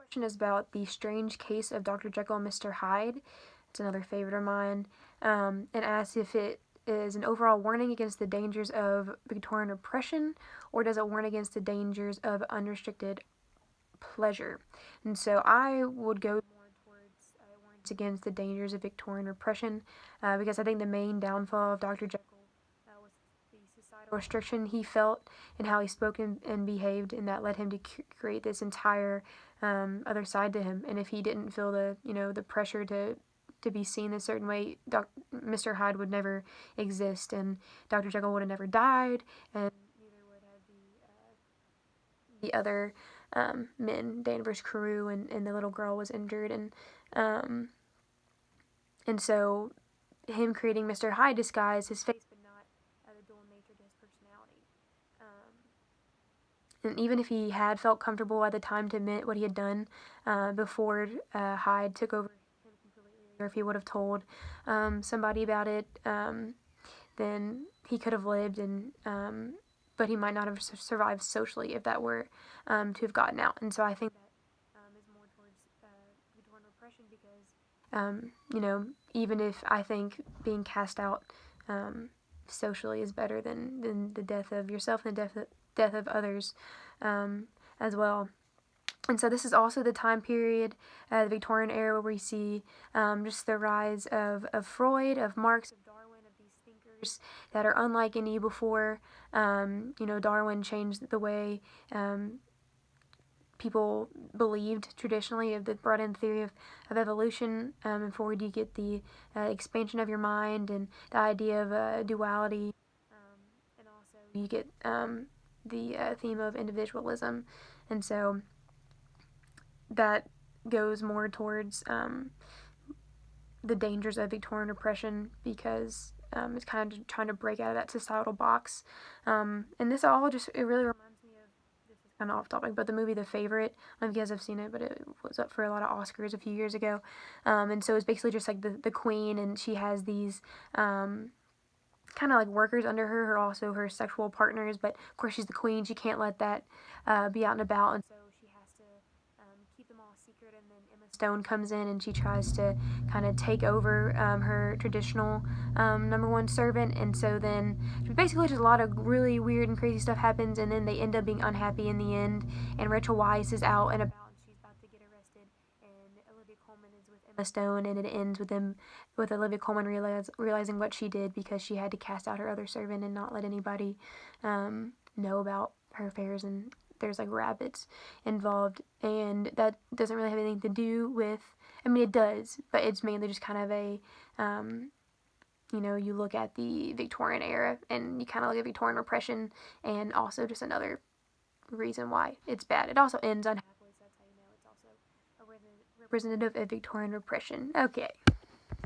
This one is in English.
question is about The Strange Case of Dr. Jekyll and Mr. Hyde. It's another favorite of mine. And asks if it is an overall warning against the dangers of Victorian repression, or does it warn against the dangers of unrestricted pleasure? And so I would go more towards warns against the dangers of Victorian repression, because I think the main downfall of Dr. Jekyll was the societal restriction he felt and how he spoke and behaved, and that led him to create this entire other side to him. And if he didn't feel the pressure to be seen a certain way, Mr. Hyde would never exist, and Dr. Jekyll would have never died, and neither would have the other men. Danvers Carew and the little girl was injured, and so him creating Mr. Hyde disguised his face, but not the dual nature to his personality. And even if he had felt comfortable at the time to admit what he had done before Hyde took over him completely, or if he would have told somebody about it, then he could have lived, but he might not have survived socially if that were to have gotten out. And so I think that is more towards Victorian repression, because even if I think being cast out socially is better than the death of yourself and the death of others as well. And so this is also the time period, the Victorian era, where we see just the rise of Freud, of Marx, of Darwin, of these thinkers that are unlike any before. Darwin changed the way people believed traditionally, brought in theory of evolution, and forward you get the expansion of your mind and the idea of duality, and also you get the theme of individualism. And so that goes more towards the dangers of Victorian repression, because it's kind of trying to break out of that societal box. And this all it really reminds me of, this is kind of off topic, but the movie The Favorite. I don't know if you guys have seen it, but it was up for a lot of Oscars a few years ago. And so it's basically just like the queen, and she has these kind of like workers under her who are also her sexual partners, but of course she's the queen, she can't let that be out and about, and so she has to keep them all secret. And then Emma Stone comes in and she tries to kind of take over her traditional number one servant, and so then basically just a lot of really weird and crazy stuff happens, and then they end up being unhappy in the end, and Rachel Weisz is out and about and she's about to get arrested, and Olivia Colman is with Emma Stone, and it ends with Olivia Colman realizing what she did, because she had to cast out her other servant and not let anybody know about her affairs, and there's like rabbits involved, and that doesn't really have anything to do with, I mean it does, but it's mainly just kind of a you look at the Victorian era and you kind of look at Victorian repression, and also just another reason why it's bad. It also ends unhappily, so that's how you know it's also a representative of Victorian repression. Okay.